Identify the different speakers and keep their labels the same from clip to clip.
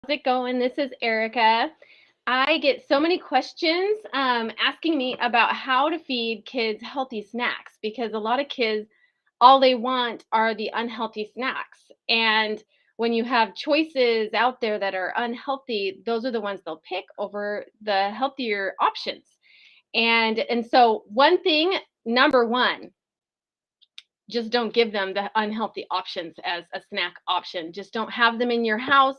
Speaker 1: How's it going? This is Erica. I get so many questions asking me about how to feed kids healthy snacks because a lot of kids, all they want are the unhealthy snacks. And when you have choices out there that are unhealthy, those are the ones they'll pick over the healthier options. And so one thing, number one, just don't give them the unhealthy options as a snack option. Just don't have them in your house.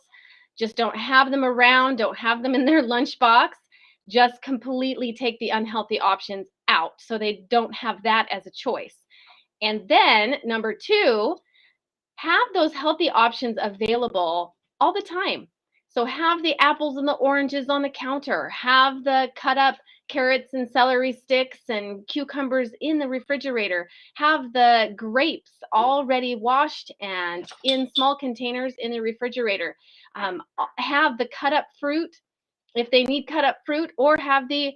Speaker 1: Just don't have them around. Don't have them in their lunchbox. Just completely take the unhealthy options out so they don't have that as a choice. And then, number two, have those healthy options available all the time. So have the apples and the oranges on the counter, have the cut up carrots and celery sticks and cucumbers in the refrigerator, have the grapes already washed and in small containers in the refrigerator, have the cut up fruit if they need cut up fruit, or have the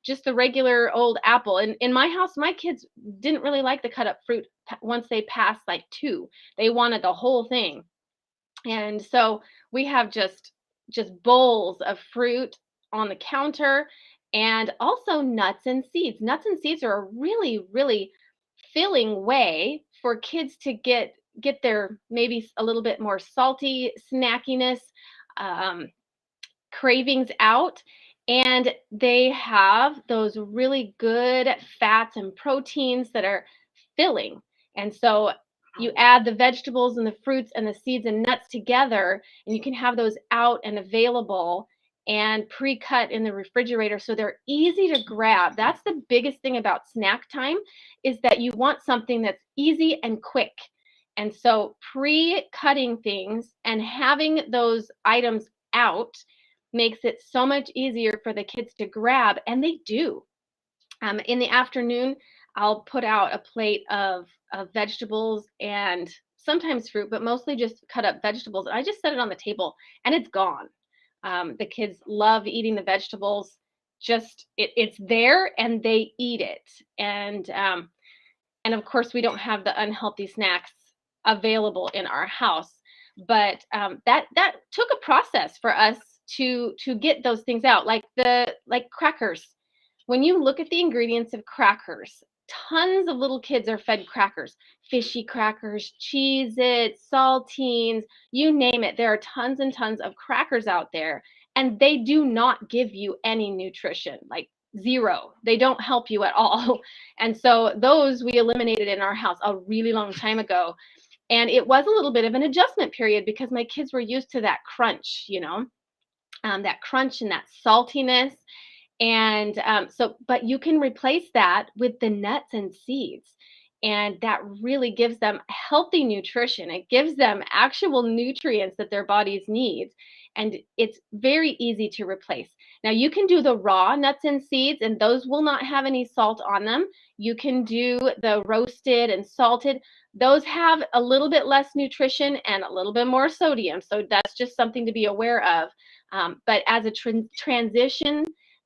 Speaker 1: just the regular old apple. And in my house, my kids didn't really like the cut up fruit once they passed like two. They wanted the whole thing. And so we have just bowls of fruit on the counter, and also nuts and seeds. Nuts and seeds are a really filling way for kids to get their maybe a little bit more salty snackiness, um, cravings out, and they have those really good fats and proteins that are filling. And so you add the vegetables and the fruits and the seeds and nuts together, and you can have those out and available and pre-cut in the refrigerator so they're easy to grab. That's the biggest thing about snack time, is that you want something that's easy and quick. And so pre-cutting things and having those items out makes it so much easier for the kids to grab, and they do. In the afternoon, I'll put out a plate of vegetables and sometimes fruit, but mostly just cut up vegetables. I just set it on the table and it's gone. The kids love eating the vegetables. Just it's there and they eat it. And of course, we don't have the unhealthy snacks available in our house, but that took a process for us to get those things out, like crackers. When you look at the ingredients of crackers, tons of little kids are fed crackers, fishy crackers, Cheez-Its, saltines, you name it. There are tons and tons of crackers out there, and they do not give you any nutrition, like zero. They don't help you at all. And so those we eliminated in our house a really long time ago. And it was a little bit of an adjustment period because my kids were used to that crunch, that crunch and that saltiness. And but you can replace that with the nuts and seeds. And that really gives them healthy nutrition. It gives them actual nutrients that their bodies need. And it's very easy to replace. Now, you can do the raw nuts and seeds, and those will not have any salt on them. You can do the roasted and salted. Those have a little bit less nutrition and a little bit more sodium. So that's just something to be aware of. But as a transition,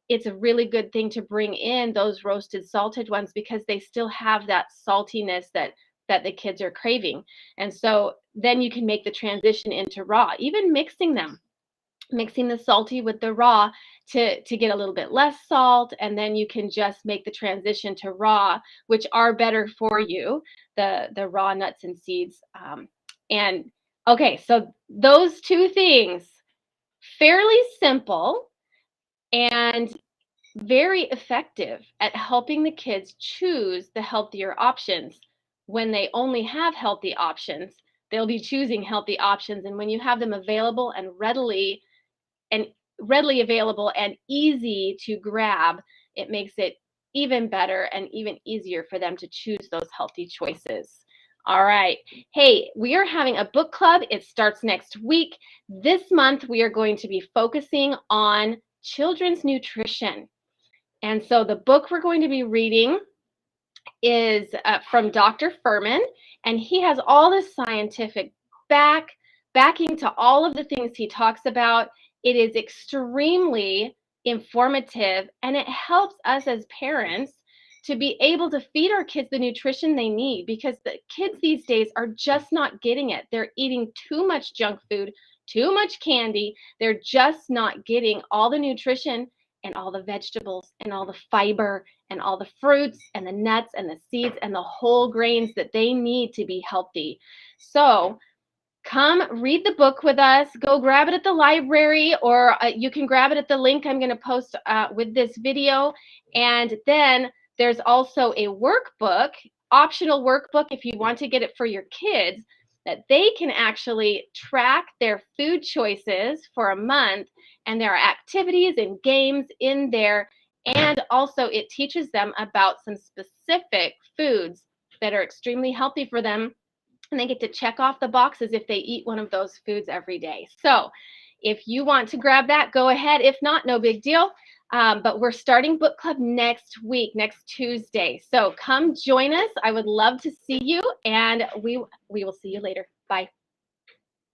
Speaker 1: it's a really good thing to bring in those roasted salted ones because they still have that saltiness that the kids are craving. And so then you can make the transition into raw, even mixing the salty with the raw to get a little bit less salt, and then you can just make the transition to raw, which are better for you, the raw nuts and seeds. And okay, so those two things, fairly simple and very effective at helping the kids choose the healthier options. When they only have healthy options, they'll be choosing healthy options. And when you have them available and readily available and easy to grab, it makes it even better and even easier for them to choose those healthy choices. All right. Hey, we are having a book club. It starts next week. This month, we are going to be focusing on children's nutrition. And so the book we're going to be reading is from Dr. Furman, and he has all the scientific backing to all of the things he talks about. It is extremely informative, and it helps us as parents to be able to feed our kids the nutrition they need, because the kids these days are just not getting it. They're eating too much junk food, too much candy. They're just not getting all the nutrition and all the vegetables and all the fiber and all the fruits and the nuts and the seeds and the whole grains that they need to be healthy. So come read the book with us. Go grab it at the library, or you can grab it at the link I'm going to post with this video. And then there's also a workbook, optional workbook if you want to get it for your kids, that they can actually track their food choices for a month, and there are activities and games in there. And also it teaches them about some specific foods that are extremely healthy for them, and they get to check off the boxes if they eat one of those foods every day. So if you want to grab that, go ahead. If not, no big deal. But we're starting book club next week, next Tuesday. So come join us. I would love to see you, and we will see you later. Bye.